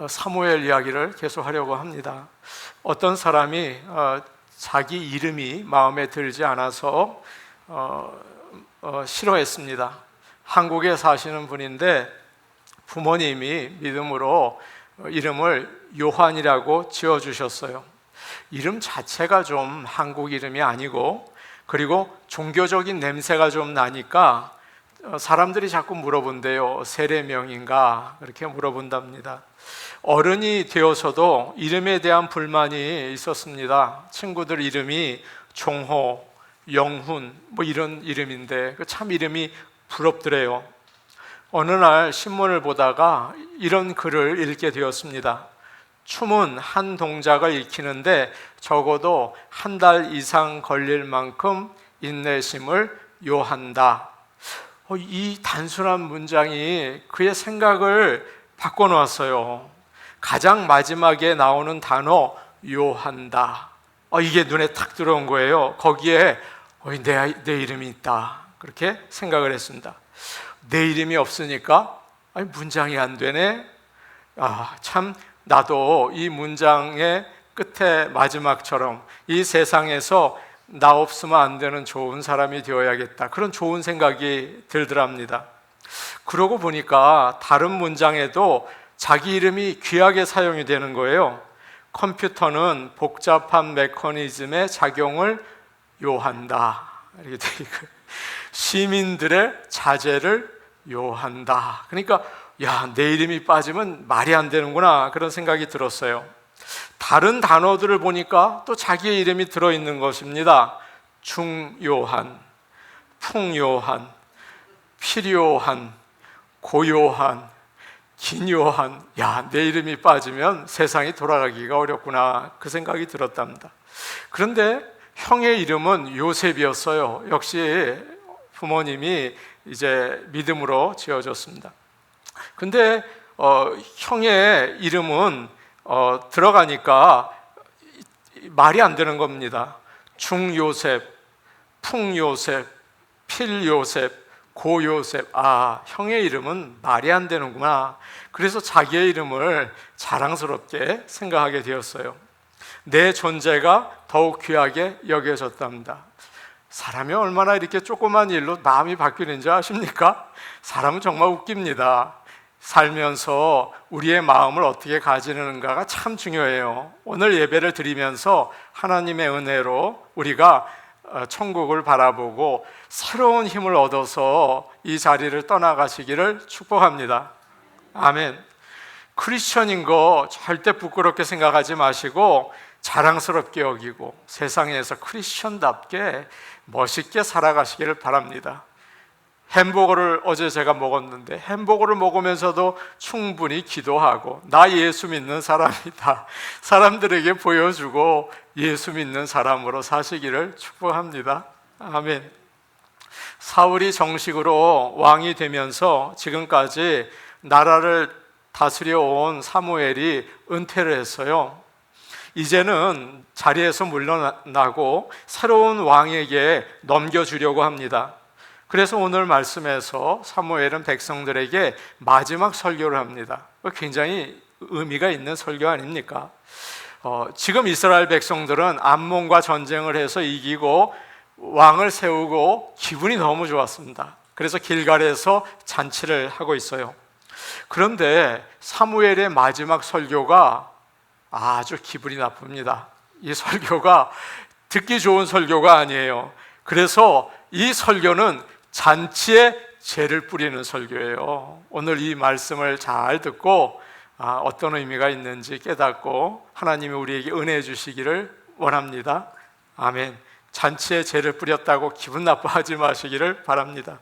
사무엘 이야기를 계속 하려고 합니다. 어떤 사람이 자기 이름이 마음에 들지 않아서 싫어했습니다. 한국에 사시는 분인데 부모님이 믿음으로 이름을 요한이라고 지어주셨어요. 이름 자체가 좀 한국 이름이 아니고, 그리고 종교적인 냄새가 좀 나니까 사람들이 자꾸 물어본대요. 세례명인가? 그렇게 물어본답니다. 어른이 되어서도 이름에 대한 불만이 있었습니다. 친구들 이름이 종호, 영훈 뭐 이런 이름인데 참 이름이 부럽더래요. 어느 날 신문을 보다가 이런 글을 읽게 되었습니다. 춤은 한 동작을 익히는데 적어도 한 달 이상 걸릴 만큼 인내심을 요한다. 이 단순한 문장이 그의 생각을 바꿔놓았어요. 가장 마지막에 나오는 단어 요한다. 이게 눈에 탁 들어온 거예요. 거기에 내 이름이 있다. 그렇게 생각을 했습니다. 내 이름이 없으니까 문장이 안 되네. 참 나도 이 문장의 끝에 마지막처럼 이 세상에서 나 없으면 안 되는 좋은 사람이 되어야겠다. 그런 좋은 생각이 들더랍니다. 그러고 보니까 다른 문장에도 자기 이름이 귀하게 사용이 되는 거예요. 컴퓨터는 복잡한 메커니즘의 작용을 요한다. 이렇게 돼 있고요. 시민들의 자제를 요한다. 그러니까 내 이름이 빠지면 말이 안 되는구나, 그런 생각이 들었어요. 다른 단어들을 보니까 또 자기의 이름이 들어있는 것입니다. 중요한, 풍요한, 필요한, 고요한, 긴요한. 내 이름이 빠지면 세상이 돌아가기가 어렵구나, 그 생각이 들었답니다. 그런데 형의 이름은 요셉이었어요. 역시 부모님이 이제 믿음으로 지어줬습니다. 근데 형의 이름은 들어가니까 말이 안 되는 겁니다. 중요셉, 풍요셉, 필요셉, 고요셉. 형의 이름은 말이 안 되는구나. 그래서 자기의 이름을 자랑스럽게 생각하게 되었어요. 내 존재가 더욱 귀하게 여겨졌답니다. 사람이 얼마나 이렇게 조그만 일로 마음이 바뀌는지 아십니까? 사람은 정말 웃깁니다. 살면서 우리의 마음을 어떻게 가지는가가 참 중요해요. 오늘 예배를 드리면서 하나님의 은혜로 우리가 천국을 바라보고 새로운 힘을 얻어서 이 자리를 떠나가시기를 축복합니다. 아멘. 크리스천인 거 절대 부끄럽게 생각하지 마시고 자랑스럽게 여기고 세상에서 크리스천답게 멋있게 살아가시기를 바랍니다. 햄버거를 어제 제가 먹었는데 햄버거를 먹으면서도 충분히 기도하고 나 예수 믿는 사람이다, 사람들에게 보여주고 예수 믿는 사람으로 사시기를 축복합니다. 아멘. 사울이 정식으로 왕이 되면서 지금까지 나라를 다스려 온 사무엘이 은퇴를 했어요. 이제는 자리에서 물러나고 새로운 왕에게 넘겨주려고 합니다. 그래서 오늘 말씀에서 사무엘은 백성들에게 마지막 설교를 합니다. 굉장히 의미가 있는 설교 아닙니까? 지금 이스라엘 백성들은 암몬과 전쟁을 해서 이기고 왕을 세우고 기분이 너무 좋았습니다. 그래서 길갈에서 잔치를 하고 있어요. 그런데 사무엘의 마지막 설교가 아주 기분이 나쁩니다. 이 설교가 듣기 좋은 설교가 아니에요. 그래서 이 설교는 잔치에 재를 뿌리는 설교예요. 오늘 이 말씀을 잘 듣고 어떤 의미가 있는지 깨닫고 하나님이 우리에게 은혜 주시기를 원합니다. 아멘. 잔치에 재를 뿌렸다고 기분 나빠하지 마시기를 바랍니다.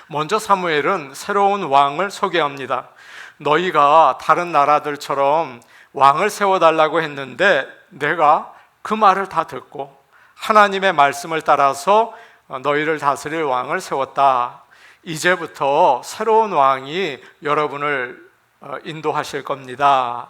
먼저 사무엘은 새로운 왕을 소개합니다. 너희가 다른 나라들처럼 왕을 세워달라고 했는데 내가 그 말을 다 듣고 하나님의 말씀을 따라서 너희를 다스릴 왕을 세웠다. 이제부터 새로운 왕이 여러분을 인도하실 겁니다.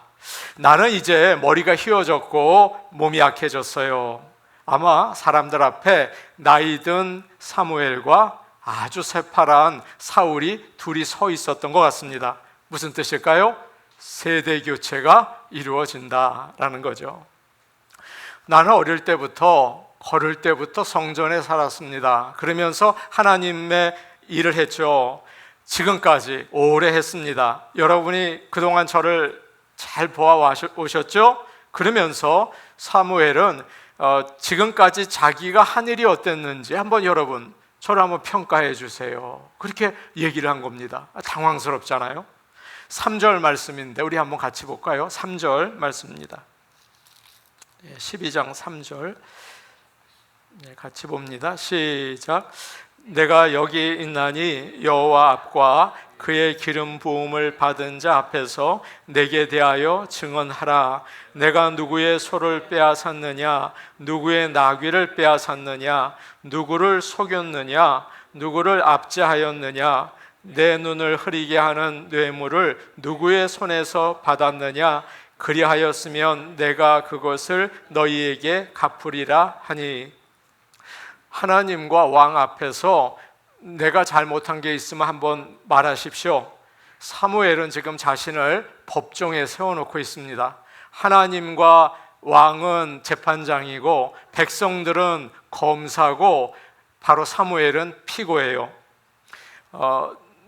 나는 이제 머리가 휘어졌고 몸이 약해졌어요. 아마 사람들 앞에 나이 든 사무엘과 아주 새파란 사울이 둘이 서 있었던 것 같습니다. 무슨 뜻일까요? 세대 교체가 이루어진다라는 거죠. 나는 어릴 때부터 걸을 때부터 성전에 살았습니다. 그러면서 하나님의 일을 했죠. 지금까지 오래 했습니다. 여러분이 그동안 저를 잘 보아오셨죠? 그러면서 사무엘은 지금까지 자기가 한 일이 어땠는지 한번 여러분 저를 한번 평가해 주세요. 그렇게 얘기를 한 겁니다. 당황스럽잖아요. 3절 말씀인데 우리 한번 같이 볼까요? 3절 말씀입니다. 12장 3절 같이 봅니다. 시작. 내가 여기 있나니 여호와 앞과 그의 기름 부음을 받은 자 앞에서 내게 대하여 증언하라. 내가 누구의 소를 빼앗았느냐, 누구의 나귀를 빼앗았느냐, 누구를 속였느냐, 누구를 압제하였느냐, 내 눈을 흐리게 하는 뇌물을 누구의 손에서 받았느냐, 그리하였으면 내가 그것을 너희에게 갚으리라 하니. 하나님과 왕 앞에서 내가 잘못한 게 있으면 한번 말하십시오. 사무엘은 지금 자신을 법정에 세워놓고 있습니다. 하나님과 왕은 재판장이고 백성들은 검사고 바로 사무엘은 피고예요.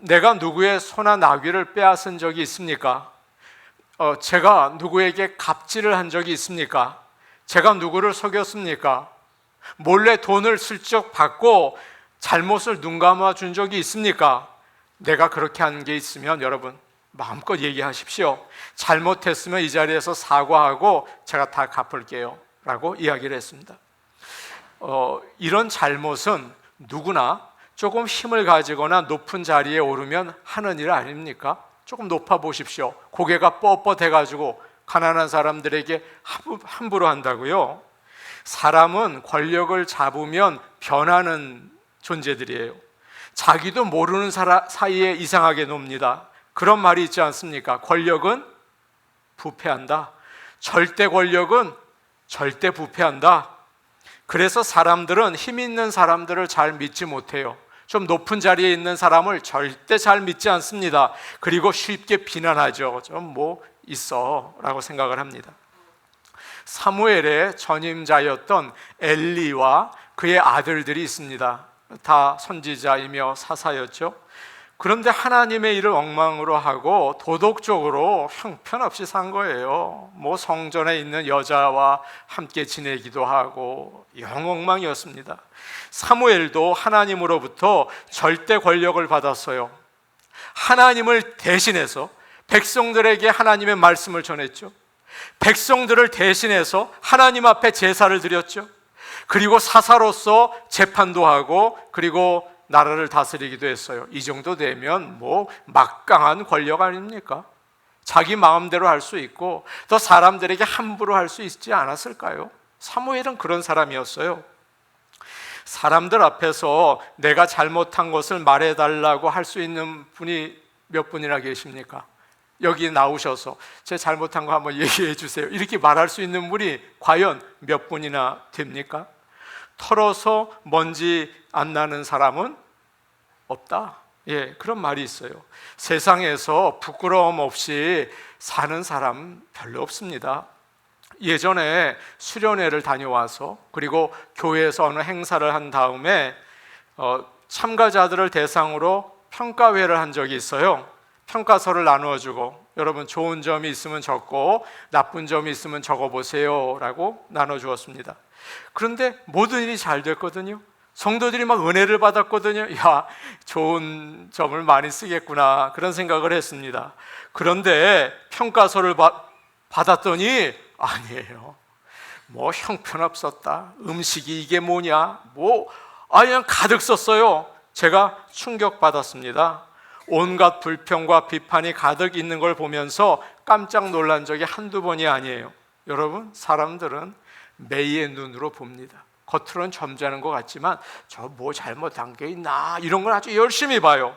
내가 누구의 소나 나귀를 빼앗은 적이 있습니까? 제가 누구에게 갑질을 한 적이 있습니까? 제가 누구를 속였습니까? 몰래 돈을 슬쩍 받고 잘못을 눈감아 준 적이 있습니까? 내가 그렇게 한 게 있으면 여러분 마음껏 얘기하십시오. 잘못했으면 이 자리에서 사과하고 제가 다 갚을게요 라고 이야기를 했습니다. 이런 잘못은 누구나 조금 힘을 가지거나 높은 자리에 오르면 하는 일 아닙니까? 조금 높아 보십시오. 고개가 뻣뻣해가지고 가난한 사람들에게 함부로 한다고요? 사람은 권력을 잡으면 변하는 존재들이에요. 자기도 모르는 사이에 이상하게 놉니다. 그런 말이 있지 않습니까? 권력은 부패한다. 절대 권력은 절대 부패한다. 그래서 사람들은 힘 있는 사람들을 잘 믿지 못해요. 좀 높은 자리에 있는 사람을 절대 잘 믿지 않습니다. 그리고 쉽게 비난하죠. 좀 뭐 있어 라고 생각을 합니다. 사무엘의 전임자였던 엘리와 그의 아들들이 있습니다. 다 선지자이며 사사였죠. 그런데 하나님의 일을 엉망으로 하고 도덕적으로 형편없이 산 거예요. 뭐 성전에 있는 여자와 함께 지내기도 하고 영엉망이었습니다. 사무엘도 하나님으로부터 절대 권력을 받았어요. 하나님을 대신해서 백성들에게 하나님의 말씀을 전했죠. 백성들을 대신해서 하나님 앞에 제사를 드렸죠. 그리고 사사로서 재판도 하고 그리고 나라를 다스리기도 했어요. 이 정도 되면 뭐 막강한 권력 아닙니까? 자기 마음대로 할 수 있고 또 사람들에게 함부로 할 수 있지 않았을까요? 사무엘은 그런 사람이었어요. 사람들 앞에서 내가 잘못한 것을 말해달라고 할 수 있는 분이 몇 분이나 계십니까? 여기 나오셔서 제 잘못한 거 한번 얘기해 주세요 이렇게 말할 수 있는 분이 과연 몇 분이나 됩니까? 털어서 먼지 안 나는 사람은 없다. 예, 그런 말이 있어요. 세상에서 부끄러움 없이 사는 사람 별로 없습니다. 예전에 수련회를 다녀와서 그리고 교회에서 어느 행사를 한 다음에 참가자들을 대상으로 평가회를 한 적이 있어요. 평가서를 나누어주고 여러분 좋은 점이 있으면 적고 나쁜 점이 있으면 적어보세요 라고 나눠주었습니다. 그런데 모든 일이 잘 됐거든요. 성도들이 막 은혜를 받았거든요. 야, 좋은 점을 많이 쓰겠구나 그런 생각을 했습니다. 그런데 평가서를 받았더니 아니에요. 뭐 형편없었다, 음식이 이게 뭐냐, 그냥 가득 썼어요. 제가 충격받았습니다. 온갖 불평과 비판이 가득 있는 걸 보면서 깜짝 놀란 적이 한두 번이 아니에요. 여러분, 사람들은 매의 눈으로 봅니다. 겉으로는 점잖은 것 같지만 저 뭐 잘못한 게 있나 이런 걸 아주 열심히 봐요.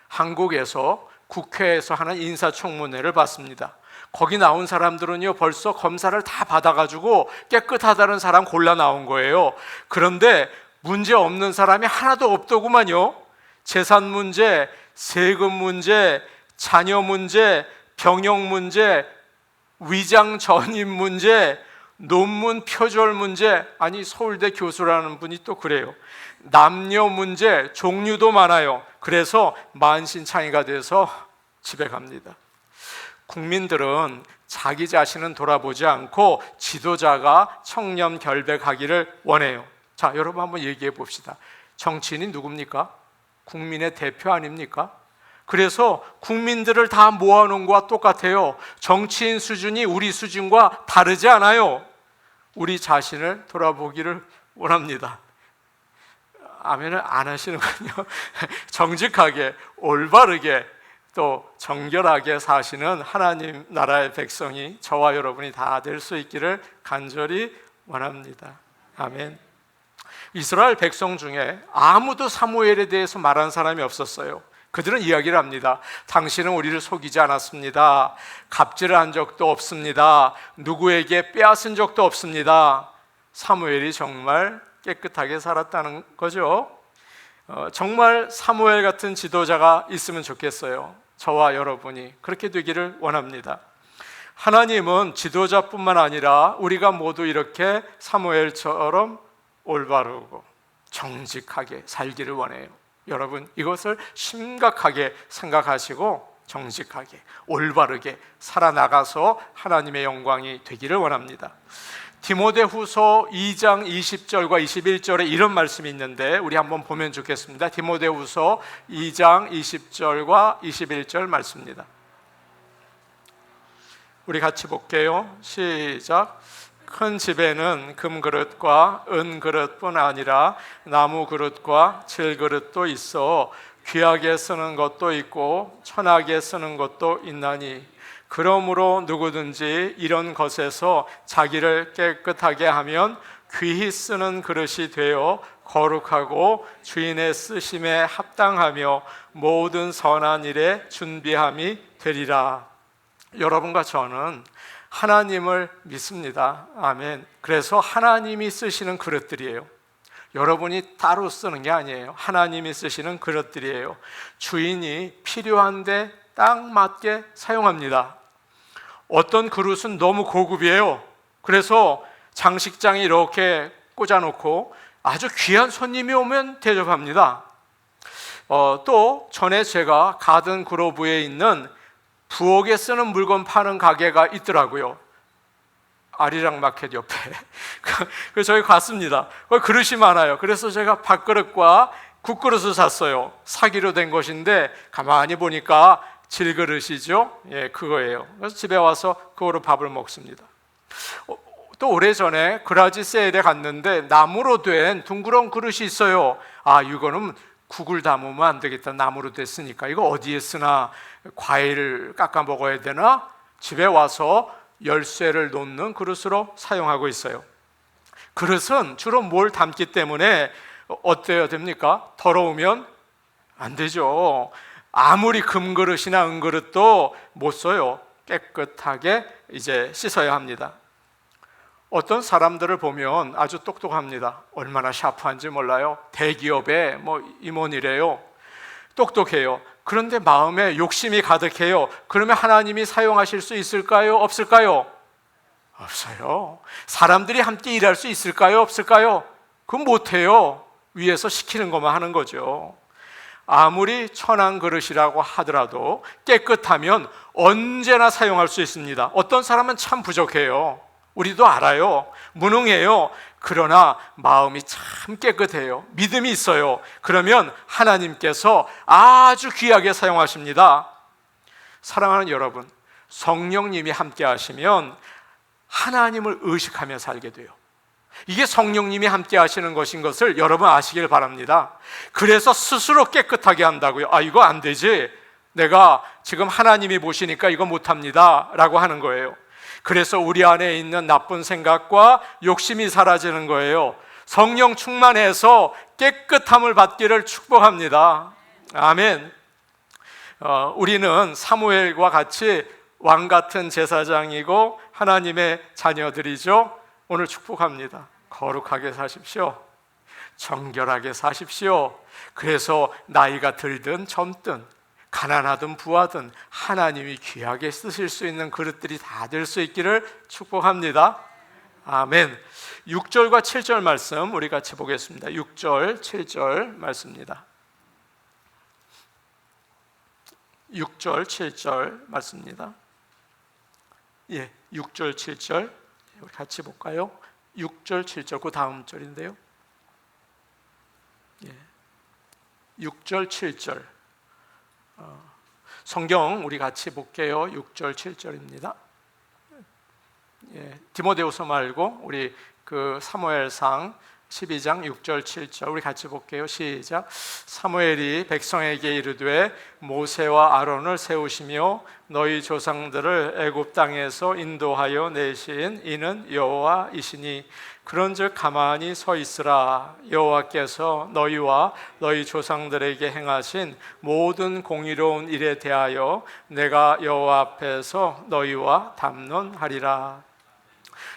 한국에서 국회에서 하는 인사청문회를 봤습니다. 거기 나온 사람들은요 벌써 검사를 다 받아가지고 깨끗하다는 사람 골라 나온 거예요. 그런데 문제 없는 사람이 하나도 없더구만요. 재산 문제, 세금 문제, 자녀 문제, 병역 문제, 위장 전입 문제, 논문 표절 문제. 아니, 서울대 교수라는 분이 또 그래요. 남녀 문제, 종류도 많아요. 그래서 만신창이가 돼서 집에 갑니다. 국민들은 자기 자신은 돌아보지 않고 지도자가 청렴결백하기를 원해요. 자, 여러분 한번 얘기해 봅시다. 정치인이 누굽니까? 국민의 대표 아닙니까? 그래서 국민들을 다 모아놓은 것과 똑같아요. 정치인 수준이 우리 수준과 다르지 않아요. 우리 자신을 돌아보기를 원합니다. 아멘을 안 하시는군요. 정직하게, 올바르게, 또 정결하게 사시는 하나님 나라의 백성이, 저와 여러분이 다 될 수 있기를 간절히 원합니다. 아멘. 이스라엘 백성 중에 아무도 사무엘에 대해서 말한 사람이 없었어요. 그들은 이야기를 합니다. 당신은 우리를 속이지 않았습니다. 갑질을 한 적도 없습니다. 누구에게 빼앗은 적도 없습니다. 사무엘이 정말 깨끗하게 살았다는 거죠. 정말 사무엘 같은 지도자가 있으면 좋겠어요. 저와 여러분이 그렇게 되기를 원합니다. 하나님은 지도자뿐만 아니라 우리가 모두 이렇게 사무엘처럼 올바르고 정직하게 살기를 원해요. 여러분, 이것을 심각하게 생각하시고 정직하게 올바르게 살아나가서 하나님의 영광이 되기를 원합니다. 디모데후서 2장 20절과 21절에 이런 말씀이 있는데 우리 한번 보면 좋겠습니다. 디모데후서 2장 20절과 21절 말씀입니다. 우리 같이 볼게요. 시작. 큰 집에는 금그릇과 은그릇뿐 아니라 나무그릇과 질그릇도 있어 귀하게 쓰는 것도 있고 천하게 쓰는 것도 있나니 그러므로 누구든지 이런 것에서 자기를 깨끗하게 하면 귀히 쓰는 그릇이 되어 거룩하고 주인의 쓰심에 합당하며 모든 선한 일에 준비함이 되리라. 여러분과 저는 하나님을 믿습니다. 아멘. 그래서 하나님이 쓰시는 그릇들이에요. 여러분이 따로 쓰는 게 아니에요. 하나님이 쓰시는 그릇들이에요. 주인이 필요한데 딱 맞게 사용합니다. 어떤 그릇은 너무 고급이에요. 그래서 장식장에 이렇게 꽂아놓고 아주 귀한 손님이 오면 대접합니다. 또 전에 제가 가든 그로브에 있는 부엌에 쓰는 물건 파는 가게가 있더라고요. 아리랑 마켓 옆에. 그래서 저희 갔습니다. 거기 그릇이 많아요. 그래서 제가 밥그릇과 국그릇을 샀어요. 사기로 된 것인데 가만히 보니까 질그릇이죠. 예, 그거예요. 그래서 집에 와서 그거로 밥을 먹습니다. 또 오래전에 그라지 세일에 갔는데 나무로 된 둥그런 그릇이 있어요. 아, 이거는 국을 담으면 안 되겠다. 나무로 됐으니까 이거 어디에 쓰나, 과일을 깎아 먹어야 되나, 집에 와서 열쇠를 놓는 그릇으로 사용하고 있어요. 그릇은 주로 뭘 담기 때문에 어때야 됩니까? 더러우면 안 되죠. 아무리 금그릇이나 은그릇도 못 써요. 깨끗하게 이제 씻어야 합니다. 어떤 사람들을 보면 아주 똑똑합니다. 얼마나 샤프한지 몰라요. 대기업의 임원이래요. 똑똑해요. 그런데 마음에 욕심이 가득해요. 그러면 하나님이 사용하실 수 있을까요? 없을까요? 없어요. 사람들이 함께 일할 수 있을까요? 없을까요? 그건 못해요. 위에서 시키는 것만 하는 거죠. 아무리 천한 그릇이라고 하더라도 깨끗하면 언제나 사용할 수 있습니다. 어떤 사람은 참 부족해요. 우리도 알아요. 무능해요. 그러나 마음이 참 깨끗해요. 믿음이 있어요. 그러면 하나님께서 아주 귀하게 사용하십니다. 사랑하는 여러분, 성령님이 함께 하시면 하나님을 의식하며 살게 돼요. 이게 성령님이 함께 하시는 것인 것을 여러분 아시길 바랍니다. 그래서 스스로 깨끗하게 한다고요. 아, 이거 안 되지. 내가 지금 하나님이 보시니까 이거 못합니다 라고 하는 거예요. 그래서 우리 안에 있는 나쁜 생각과 욕심이 사라지는 거예요. 성령 충만해서 깨끗함을 받기를 축복합니다. 아멘. 우리는 사무엘과 같이 왕 같은 제사장이고 하나님의 자녀들이죠. 오늘 축복합니다. 거룩하게 사십시오. 정결하게 사십시오. 그래서 나이가 들든 젊든 가난하든 부하든 하나님이 귀하게 쓰실 수 있는 그릇들이 다 될 수 있기를 축복합니다. 아멘. 6절과 7절 말씀 우리 같이 보겠습니다. 6절, 7절 말씀입니다. 6절, 7절 말씀입니다. 6절, 7절 우리 같이 볼까요? 6절, 7절 그 다음 절인데요. 6절, 7절 성경 우리 같이 볼게요. 6절, 7절입니다. 디모데후서 말고 우리 그 사무엘상 12장 6절 7절 우리 같이 볼게요. 시작. 사무엘이 백성에게 이르되 모세와 아론을 세우시며 너희 조상들을 애굽 땅에서 인도하여 내신 이는 여호와이시니 그런즉 가만히 서 있으라. 여호와께서 너희와 너희 조상들에게 행하신 모든 공의로운 일에 대하여 내가 여호와 앞에서 너희와 담론하리라.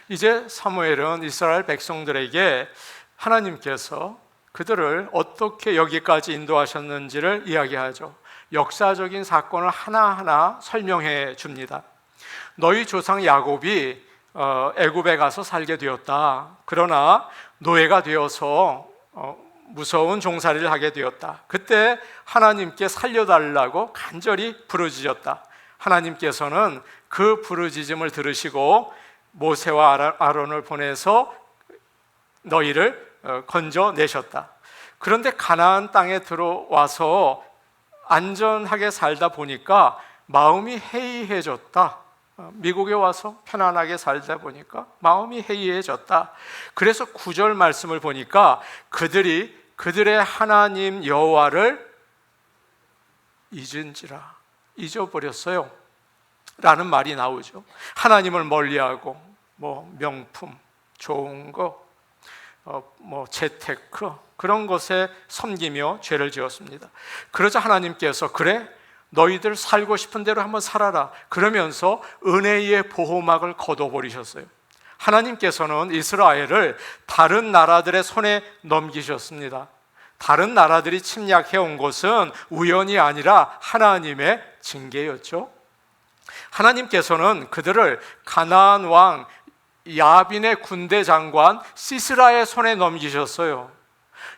이제 사무엘은 이스라엘 백성들에게 하나님께서 그들을 어떻게 여기까지 인도하셨는지를 이야기하죠. 역사적인 사건을 하나하나 설명해 줍니다. 너희 조상 야곱이 애굽에 가서 살게 되었다. 그러나 노예가 되어서 무서운 종살이를 하게 되었다. 그때 하나님께 살려달라고 간절히 부르짖었다. 하나님께서는 그 부르짖음을 들으시고 모세와 아론을 보내서 너희를 건져내셨다. 그런데 가나안 땅에 들어와서 안전하게 살다 보니까 마음이 해이해졌다. 미국에 와서 편안하게 살다 보니까 마음이 해이해졌다. 그래서 9절 말씀을 보니까 그들이 그들의 하나님 여호와를 잊은지라, 잊어버렸어요 라는 말이 나오죠. 하나님을 멀리하고 명품, 좋은 거, 재테크 그런 것에 섬기며 죄를 지었습니다. 그러자 하나님께서 그래 너희들 살고 싶은 대로 한번 살아라 그러면서 은혜의 보호막을 걷어버리셨어요. 하나님께서는 이스라엘을 다른 나라들의 손에 넘기셨습니다. 다른 나라들이 침략해온 것은 우연이 아니라 하나님의 징계였죠. 하나님께서는 그들을 가나안 왕 야빈의 군대 장관 시스라의 손에 넘기셨어요.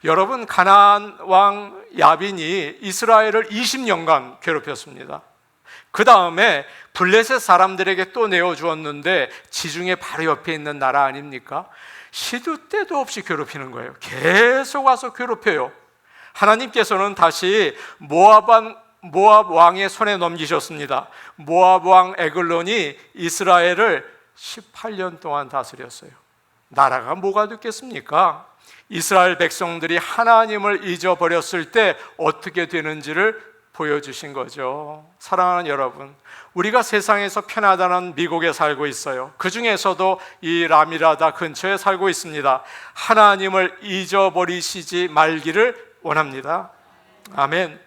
여러분, 가나안 왕 야빈이 이스라엘을 20년간 괴롭혔습니다. 그 다음에 블레셋 사람들에게 또 내어주었는데 지중해 바로 옆에 있는 나라 아닙니까? 시도 때도 없이 괴롭히는 거예요. 계속 와서 괴롭혀요. 하나님께서는 다시 모압 왕의 손에 넘기셨습니다. 모압 왕 에글론이 이스라엘을 18년 동안 다스렸어요. 나라가 뭐가 됐겠습니까? 이스라엘 백성들이 하나님을 잊어버렸을 때 어떻게 되는지를 보여주신 거죠. 사랑하는 여러분, 우리가 세상에서 편하다는 미국에 살고 있어요. 그 중에서도 이 라미라다 근처에 살고 있습니다. 하나님을 잊어버리시지 말기를 원합니다. 아멘.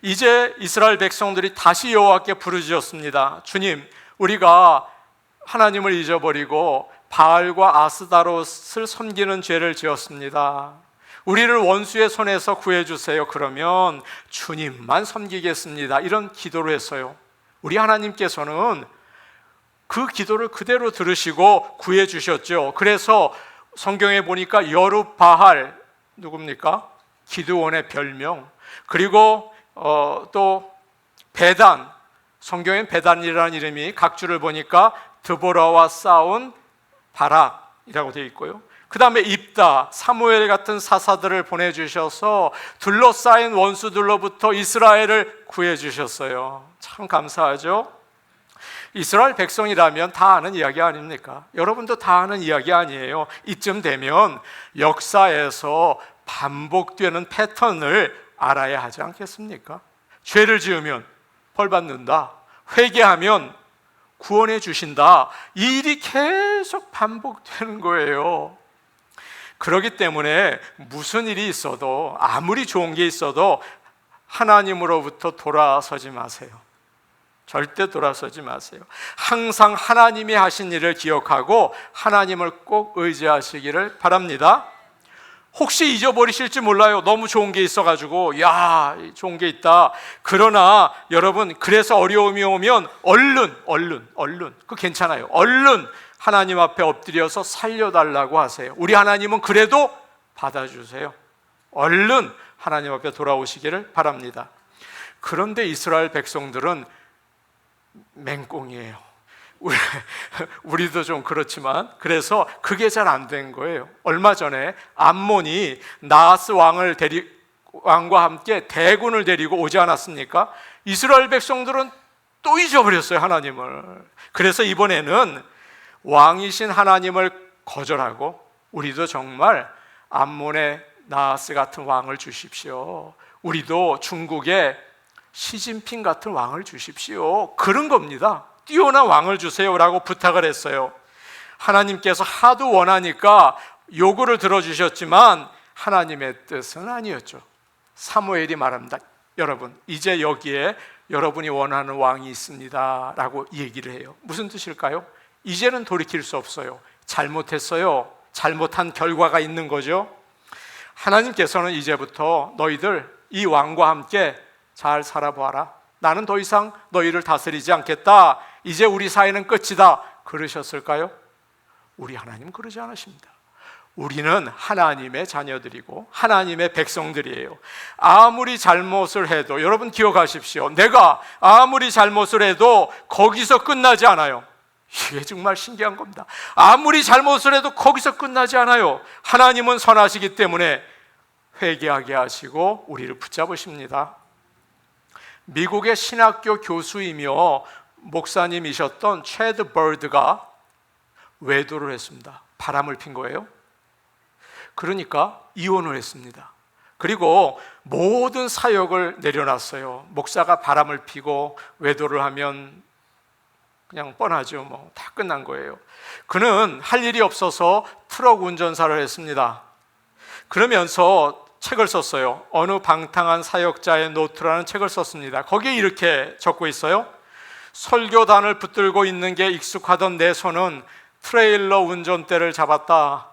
이제 이스라엘 백성들이 다시 여호와께 부르짖었습니다. 주님, 우리가 하나님을 잊어버리고 바알과 아스다롯을 섬기는 죄를 지었습니다. 우리를 원수의 손에서 구해주세요. 그러면 주님만 섬기겠습니다. 이런 기도를 했어요. 우리 하나님께서는 그 기도를 그대로 들으시고 구해주셨죠. 그래서 성경에 보니까 여룻바알, 누굽니까? 기드온의 별명. 그리고 또 베단, 성경엔 베단이라는 이름이 각주를 보니까 드보라와 싸운 바락이라고 되어 있고요. 그 다음에 입다, 사무엘 같은 사사들을 보내주셔서 둘러싸인 원수들로부터 이스라엘을 구해주셨어요. 참 감사하죠? 이스라엘 백성이라면 다 아는 이야기 아닙니까? 여러분도 다 아는 이야기 아니에요. 이쯤 되면 역사에서 반복되는 패턴을 알아야 하지 않겠습니까? 죄를 지으면 벌 받는다, 회개하면 구원해 주신다. 이 일이 계속 반복되는 거예요. 그렇기 때문에 무슨 일이 있어도, 아무리 좋은 게 있어도 하나님으로부터 돌아서지 마세요. 절대 돌아서지 마세요. 항상 하나님이 하신 일을 기억하고 하나님을 꼭 의지하시기를 바랍니다. 혹시 잊어버리실지 몰라요. 너무 좋은 게 있어가지고, 야, 좋은 게 있다. 그러나 여러분, 그래서 어려움이 오면 얼른, 그거 괜찮아요. 얼른 하나님 앞에 엎드려서 살려달라고 하세요. 우리 하나님은 그래도 받아주세요. 얼른 하나님 앞에 돌아오시기를 바랍니다. 그런데 이스라엘 백성들은 맹꽁이에요. 우리도 좀 그렇지만, 그래서 그게 잘 안 된 거예요. 얼마 전에 암몬이 나하스 왕과 함께 대군을 데리고 오지 않았습니까? 이스라엘 백성들은 또 잊어버렸어요, 하나님을. 그래서 이번에는 왕이신 하나님을 거절하고, 우리도 정말 암몬의 나하스 같은 왕을 주십시오. 우리도 중국의 시진핑 같은 왕을 주십시오. 그런 겁니다. 뛰어난 왕을 주세요라고 부탁을 했어요. 하나님께서 하도 원하니까 요구를 들어주셨지만 하나님의 뜻은 아니었죠. 사무엘이 말합니다. 여러분, 이제 여기에 여러분이 원하는 왕이 있습니다 라고 얘기를 해요. 무슨 뜻일까요? 이제는 돌이킬 수 없어요. 잘못했어요. 잘못한 결과가 있는 거죠. 하나님께서는 이제부터 너희들 이 왕과 함께 잘 살아보아라. 나는 더 이상 너희를 다스리지 않겠다. 이제 우리 사이는 끝이다. 그러셨을까요? 우리 하나님 그러지 않으십니다. 우리는 하나님의 자녀들이고 하나님의 백성들이에요. 아무리 잘못을 해도, 여러분 기억하십시오. 내가 아무리 잘못을 해도 거기서 끝나지 않아요. 이게 정말 신기한 겁니다. 아무리 잘못을 해도 거기서 끝나지 않아요. 하나님은 선하시기 때문에 회개하게 하시고 우리를 붙잡으십니다. 미국의 신학교 교수이며 목사님이셨던 체드 버드가 외도를 했습니다. 바람을 핀 거예요. 그러니까 이혼을 했습니다. 그리고 모든 사역을 내려놨어요. 목사가 바람을 피고 외도를 하면 그냥 뻔하죠. 뭐 다 끝난 거예요. 그는 할 일이 없어서 트럭 운전사를 했습니다. 그러면서 책을 썼어요. 어느 방탕한 사역자의 노트라는 책을 썼습니다. 거기에 이렇게 적고 있어요. 설교단을 붙들고 있는 게 익숙하던 내 손은 트레일러 운전대를 잡았다.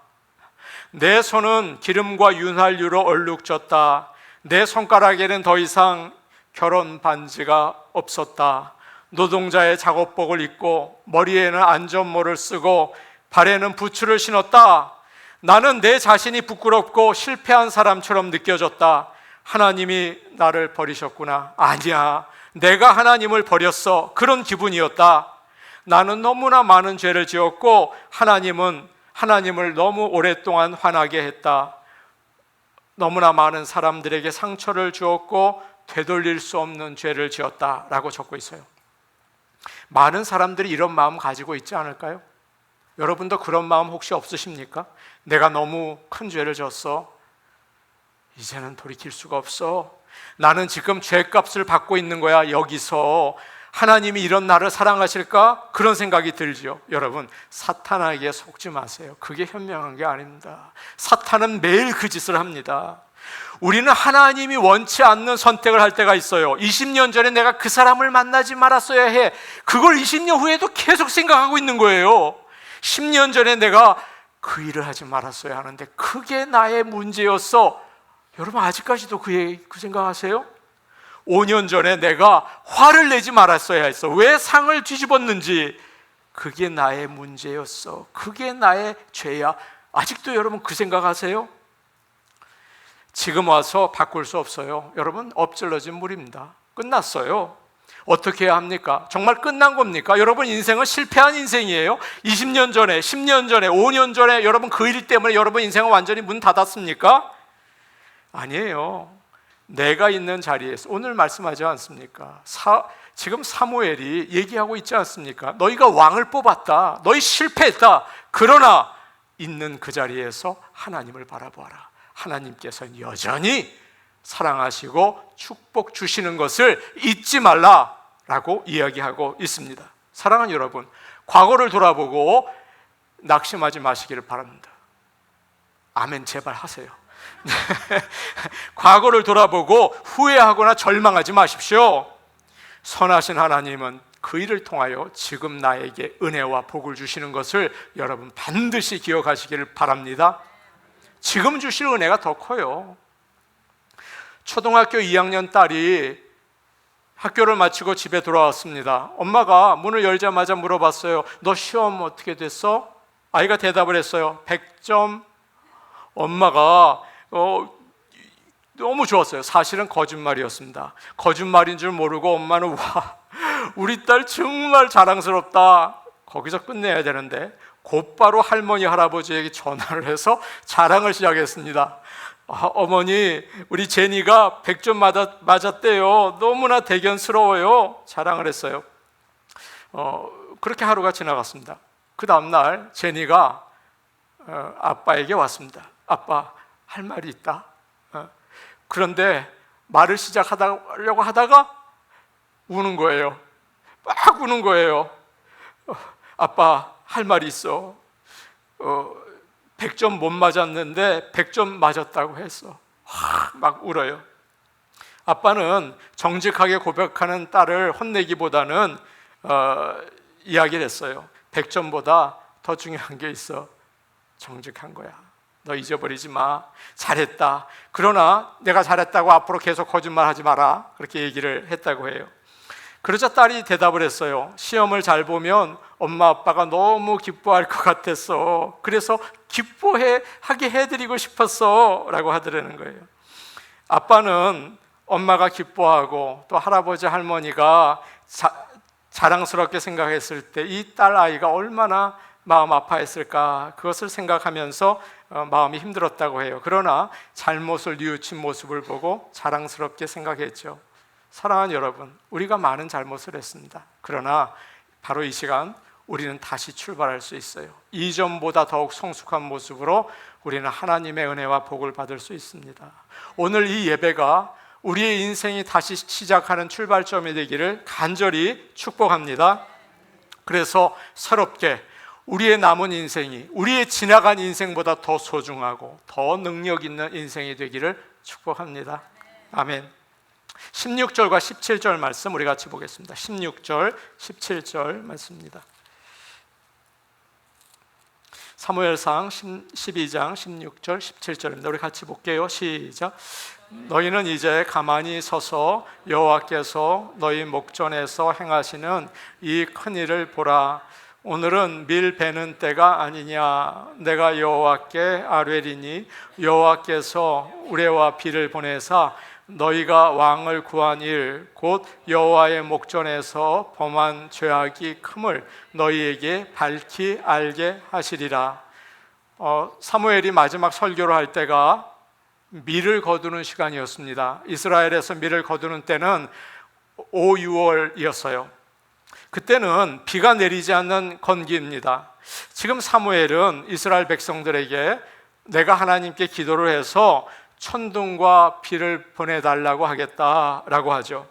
내 손은 기름과 윤활유로 얼룩졌다. 내 손가락에는 더 이상 결혼 반지가 없었다. 노동자의 작업복을 입고 머리에는 안전모를 쓰고 발에는 부츠를 신었다. 나는 내 자신이 부끄럽고 실패한 사람처럼 느껴졌다. 하나님이 나를 버리셨구나. 아니야, 내가 하나님을 버렸어. 그런 기분이었다. 나는 너무나 많은 죄를 지었고 하나님을 너무 오랫동안 화나게 했다. 너무나 많은 사람들에게 상처를 주었고 되돌릴 수 없는 죄를 지었다라고 적고 있어요. 많은 사람들이 이런 마음 가지고 있지 않을까요? 여러분도 그런 마음 혹시 없으십니까? 내가 너무 큰 죄를 졌어. 이제는 돌이킬 수가 없어. 나는 지금 죄값을 받고 있는 거야. 여기서 하나님이 이런 나를 사랑하실까? 그런 생각이 들죠. 여러분, 사탄에게 속지 마세요. 그게 현명한 게 아닙니다. 사탄은 매일 그 짓을 합니다. 우리는 하나님이 원치 않는 선택을 할 때가 있어요. 20년 전에 내가 그 사람을 만나지 말았어야 해. 그걸 20년 후에도 계속 생각하고 있는 거예요. 10년 전에 내가 그 일을 하지 말았어야 하는데 그게 나의 문제였어. 여러분 아직까지도 그 생각하세요? 5년 전에 내가 화를 내지 말았어야 했어. 왜 상을 뒤집었는지 그게 나의 문제였어. 그게 나의 죄야. 아직도 여러분 그 생각하세요? 지금 와서 바꿀 수 없어요. 여러분 엎질러진 물입니다. 끝났어요. 어떻게 해야 합니까? 정말 끝난 겁니까? 여러분 인생은 실패한 인생이에요? 20년 전에, 10년 전에, 5년 전에 여러분 그 일 때문에 여러분 인생은 완전히 문 닫았습니까? 아니에요. 내가 있는 자리에서 오늘 말씀하지 않습니까? 지금 사무엘이 얘기하고 있지 않습니까? 너희가 왕을 뽑았다. 너희 실패했다. 그러나 있는 그 자리에서 하나님을 바라보아라. 하나님께서는 여전히 사랑하시고 축복 주시는 것을 잊지 말라라고 이야기하고 있습니다. 사랑하는 여러분, 과거를 돌아보고 낙심하지 마시기를 바랍니다. 아멘 제발 하세요. 과거를 돌아보고 후회하거나 절망하지 마십시오. 선하신 하나님은 그 일을 통하여 지금 나에게 은혜와 복을 주시는 것을 여러분 반드시 기억하시기를 바랍니다. 지금 주실 은혜가 더 커요. 초등학교 2학년 딸이 학교를 마치고 집에 돌아왔습니다. 엄마가 문을 열자마자 물어봤어요. 너 시험 어떻게 됐어? 아이가 대답을 했어요. 100점. 엄마가 너무 좋았어요. 사실은 거짓말이었습니다. 거짓말인 줄 모르고 엄마는 와, 우리 딸 정말 자랑스럽다. 거기서 끝내야 되는데 곧바로 할머니 할아버지에게 전화를 해서 자랑을 시작했습니다. 어머니, 우리 제니가 100점 맞았대요. 너무나 대견스러워요. 자랑을 했어요. 그렇게 하루가 지나갔습니다. 그 다음날 제니가 아빠에게 왔습니다. 아빠, 할 말이 있다. 그런데 말을 시작하려고 하다가 우는 거예요. 막 우는 거예요. 아빠, 할 말이 있어. 100점 못 맞았는데 100점 맞았다고 했어. 막 울어요. 아빠는 정직하게 고백하는 딸을 혼내기보다는 이야기를 했어요. 100점보다 더 중요한 게 있어. 정직한 거야. 너 잊어버리지 마. 잘했다. 그러나 내가 잘했다고 앞으로 계속 거짓말하지 마라. 그렇게 얘기를 했다고 해요. 그러자 딸이 대답을 했어요. 시험을 잘 보면 엄마 아빠가 너무 기뻐할 것 같았어. 그래서 기뻐하게 해드리고 싶었어 라고 하더라는 거예요. 아빠는 엄마가 기뻐하고 또 할아버지 할머니가 자랑스럽게 생각했을 때 이 딸 아이가 얼마나 마음 아파했을까, 그것을 생각하면서 마음이 힘들었다고 해요. 그러나 잘못을 뉘우친 모습을 보고 자랑스럽게 생각했죠. 사랑하는 여러분, 우리가 많은 잘못을 했습니다. 그러나 바로 이 시간 우리는 다시 출발할 수 있어요. 이전보다 더욱 성숙한 모습으로 우리는 하나님의 은혜와 복을 받을 수 있습니다. 오늘 이 예배가 우리의 인생이 다시 시작하는 출발점이 되기를 간절히 축복합니다. 그래서 새롭게 우리의 남은 인생이 우리의 지나간 인생보다 더 소중하고 더 능력 있는 인생이 되기를 축복합니다. 아멘. 16절과 17절 말씀 우리 같이 보겠습니다. 16절, 17절 말씀입니다. 사무엘상 12장 16절, 17절입니다. 우리 같이 볼게요. 시작. 너희는 이제 가만히 서서 여호와께서 너희 목전에서 행하시는 이 큰 일을 보라. 오늘은 밀 베는 때가 아니냐. 내가 여호와께 아뢰리니 여호와께서 우레와 비를 보내사 너희가 왕을 구한 일 곧 여호와의 목전에서 범한 죄악이 큼을 너희에게 밝히 알게 하시리라. 사무엘이 마지막 설교를 할 때가 밀을 거두는 시간이었습니다. 이스라엘에서 밀을 거두는 때는 5, 6월이었어요. 그때는 비가 내리지 않는 건기입니다. 지금 사무엘은 이스라엘 백성들에게 내가 하나님께 기도를 해서 천둥과 비를 보내달라고 하겠다라고 하죠.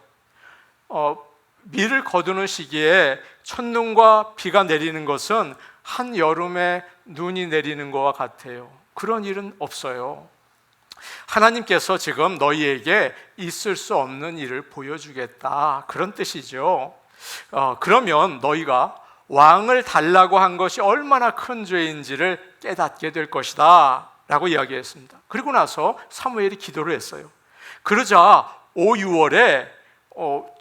밀을 거두는 시기에 천둥과 비가 내리는 것은 한여름에 눈이 내리는 것과 같아요. 그런 일은 없어요. 하나님께서 지금 너희에게 있을 수 없는 일을 보여주겠다, 그런 뜻이죠. 그러면 너희가 왕을 달라고 한 것이 얼마나 큰 죄인지를 깨닫게 될 것이다 라고 이야기했습니다. 그리고 나서 사무엘이 기도를 했어요. 그러자 5, 6월에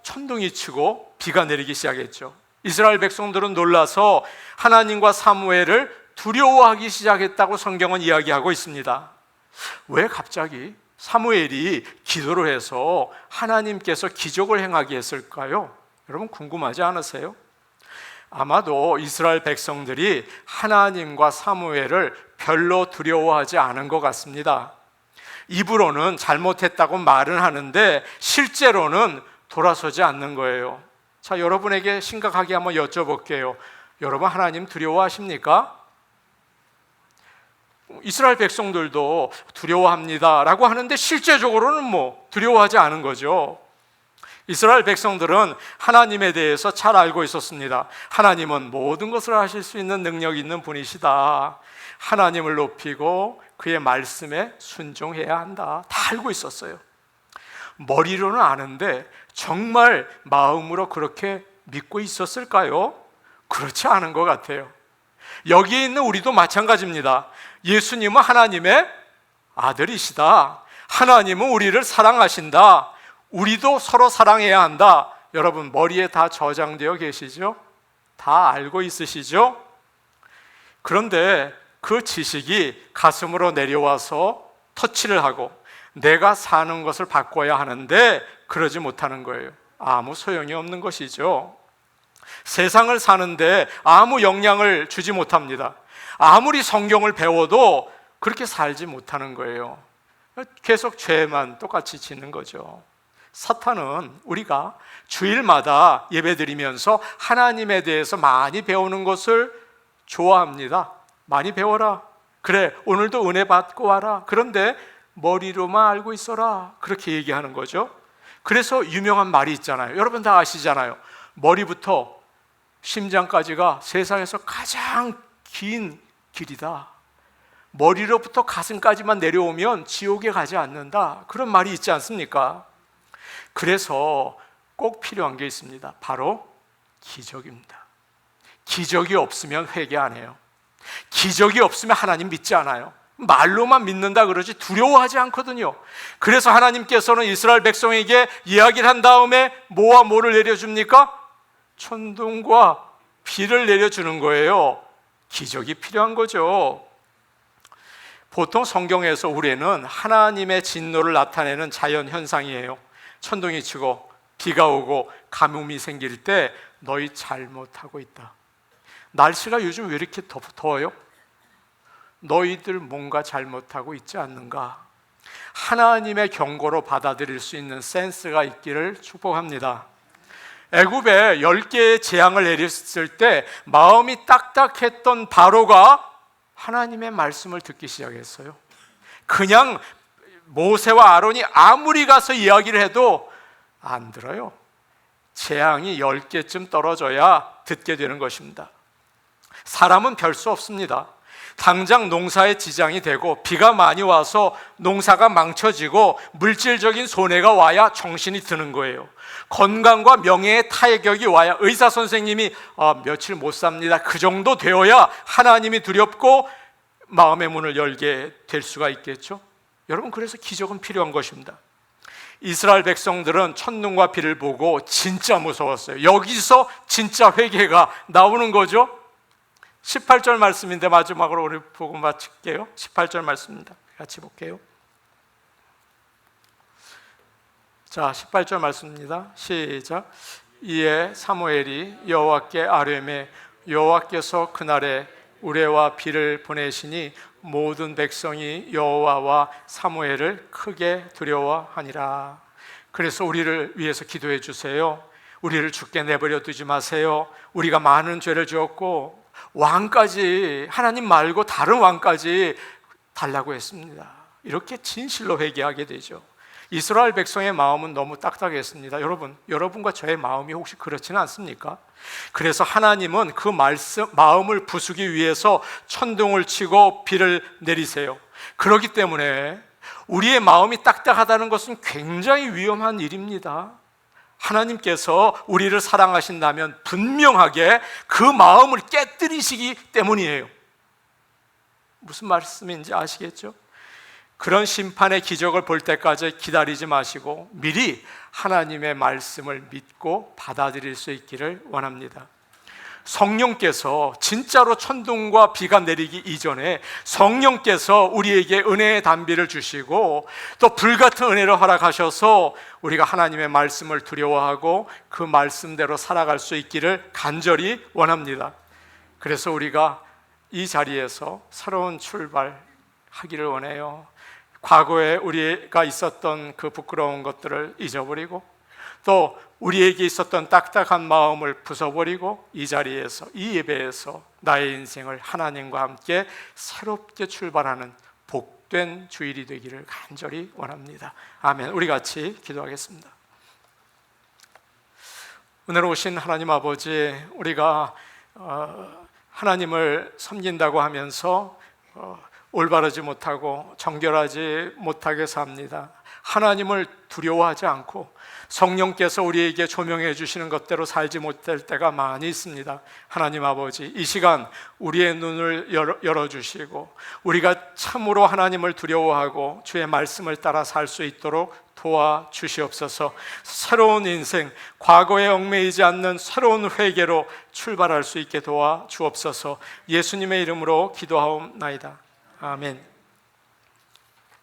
천둥이 치고 비가 내리기 시작했죠. 이스라엘 백성들은 놀라서 하나님과 사무엘을 두려워하기 시작했다고 성경은 이야기하고 있습니다. 왜 갑자기 사무엘이 기도를 해서 하나님께서 기적을 행하게 했을까요? 여러분 궁금하지 않으세요? 아마도 이스라엘 백성들이 하나님과 사무엘을 별로 두려워하지 않은 것 같습니다. 입으로는 잘못했다고 말은 하는데 실제로는 돌아서지 않는 거예요. 자, 여러분에게 심각하게 한번 여쭤볼게요. 여러분 하나님 두려워하십니까? 이스라엘 백성들도 두려워합니다 라고 하는데 실제적으로는 두려워하지 않은 거죠. 이스라엘 백성들은 하나님에 대해서 잘 알고 있었습니다. 하나님은 모든 것을 하실 수 있는 능력 있는 분이시다. 하나님을 높이고 그의 말씀에 순종해야 한다. 다 알고 있었어요. 머리로는 아는데 정말 마음으로 그렇게 믿고 있었을까요? 그렇지 않은 것 같아요. 여기에 있는 우리도 마찬가지입니다. 예수님은 하나님의 아들이시다. 하나님은 우리를 사랑하신다. 우리도 서로 사랑해야 한다. 여러분 머리에 다 저장되어 계시죠? 다 알고 있으시죠? 그런데 그 지식이 가슴으로 내려와서 터치를 하고 내가 사는 것을 바꿔야 하는데 그러지 못하는 거예요. 아무 소용이 없는 것이죠. 세상을 사는데 아무 영향을 주지 못합니다. 아무리 성경을 배워도 그렇게 살지 못하는 거예요. 계속 죄만 똑같이 짓는 거죠. 사탄은 우리가 주일마다 예배드리면서 하나님에 대해서 많이 배우는 것을 좋아합니다. 많이 배워라. 그래, 오늘도 은혜 받고 와라. 그런데 머리로만 알고 있어라. 그렇게 얘기하는 거죠. 그래서 유명한 말이 있잖아요. 여러분 다 아시잖아요. 머리부터 심장까지가 세상에서 가장 긴 길이다. 머리로부터 가슴까지만 내려오면 지옥에 가지 않는다. 그런 말이 있지 않습니까? 그래서 꼭 필요한 게 있습니다. 바로 기적입니다. 기적이 없으면 회개 안 해요. 기적이 없으면 하나님 믿지 않아요. 말로만 믿는다 그러지 두려워하지 않거든요. 그래서 하나님께서는 이스라엘 백성에게 이야기를 한 다음에 뭐와 뭐를 내려줍니까? 천둥과 비를 내려주는 거예요. 기적이 필요한 거죠. 보통 성경에서 우레는 하나님의 진노를 나타내는 자연 현상이에요. 천둥이 치고 비가 오고 가뭄이 생길 때 너희 잘못하고 있다. 날씨가 요즘 왜 이렇게 더워요? 너희들 뭔가 잘못하고 있지 않는가? 하나님의 경고로 받아들일 수 있는 센스가 있기를 축복합니다. 애굽에 10개의 재앙을 내렸을 때 마음이 딱딱했던 바로가 하나님의 말씀을 듣기 시작했어요. 그냥 모세와 아론이 아무리 가서 이야기를 해도 안 들어요. 재앙이 10개쯤 떨어져야 듣게 되는 것입니다. 사람은 별 수 없습니다. 당장 농사에 지장이 되고 비가 많이 와서 농사가 망쳐지고 물질적인 손해가 와야 정신이 드는 거예요. 건강과 명예의 타격이 와야 의사 선생님이 며칠 못 삽니다. 그 정도 되어야 하나님이 두렵고 마음의 문을 열게 될 수가 있겠죠. 여러분 그래서 기적은 필요한 것입니다. 이스라엘 백성들은 천둥과 비를 보고 진짜 무서웠어요. 여기서 진짜 회개가 나오는 거죠. 18절 말씀인데 마지막으로 우리 보고 마칠게요. 18절 말씀입니다. 같이 볼게요. 자, 18절 말씀입니다. 시작. 이에 사무엘이 여호와께 아뢰매 여호와께서 그날에 우레와 비를 보내시니 모든 백성이 여호와와 사무엘을 크게 두려워하니라. 그래서 우리를 위해서 기도해 주세요. 우리를 죽게 내버려 두지 마세요. 우리가 많은 죄를 지었고 왕까지 하나님 말고 다른 왕까지 달라고 했습니다. 이렇게 진실로 회개하게 되죠. 이스라엘 백성의 마음은 너무 딱딱했습니다. 여러분과 저의 마음이 혹시 그렇지는 않습니까? 그래서 하나님은 그 마음을 부수기 위해서 천둥을 치고 비를 내리세요. 그렇기 때문에 우리의 마음이 딱딱하다는 것은 굉장히 위험한 일입니다. 하나님께서 우리를 사랑하신다면 분명하게 그 마음을 깨뜨리시기 때문이에요. 무슨 말씀인지 아시겠죠? 그런 심판의 기적을 볼 때까지 기다리지 마시고 미리 하나님의 말씀을 믿고 받아들일 수 있기를 원합니다. 성령께서 진짜로 천둥과 비가 내리기 이전에 성령께서 우리에게 은혜의 단비를 주시고 또 불같은 은혜를 허락하셔서 우리가 하나님의 말씀을 두려워하고 그 말씀대로 살아갈 수 있기를 간절히 원합니다. 그래서 우리가 이 자리에서 새로운 출발하기를 원해요. 과거에 우리가 있었던 그 부끄러운 것들을 잊어버리고 또 우리에게 있었던 딱딱한 마음을 부숴버리고 이 자리에서, 이 예배에서 나의 인생을 하나님과 함께 새롭게 출발하는 복된 주일이 되기를 간절히 원합니다. 아멘. 우리 같이 기도하겠습니다. 오늘 오신 하나님 아버지, 우리가 하나님을 섬긴다고 하면서 올바르지 못하고 정결하지 못하게 삽니다. 하나님을 두려워하지 않고 성령께서 우리에게 조명해 주시는 것대로 살지 못할 때가 많이 있습니다. 하나님 아버지, 이 시간 우리의 눈을 열어주시고 우리가 참으로 하나님을 두려워하고 주의 말씀을 따라 살 수 있도록 도와주시옵소서. 새로운 인생, 과거에 얽매이지 않는 새로운 회개로 출발할 수 있게 도와주옵소서. 예수님의 이름으로 기도하옵나이다. 아멘.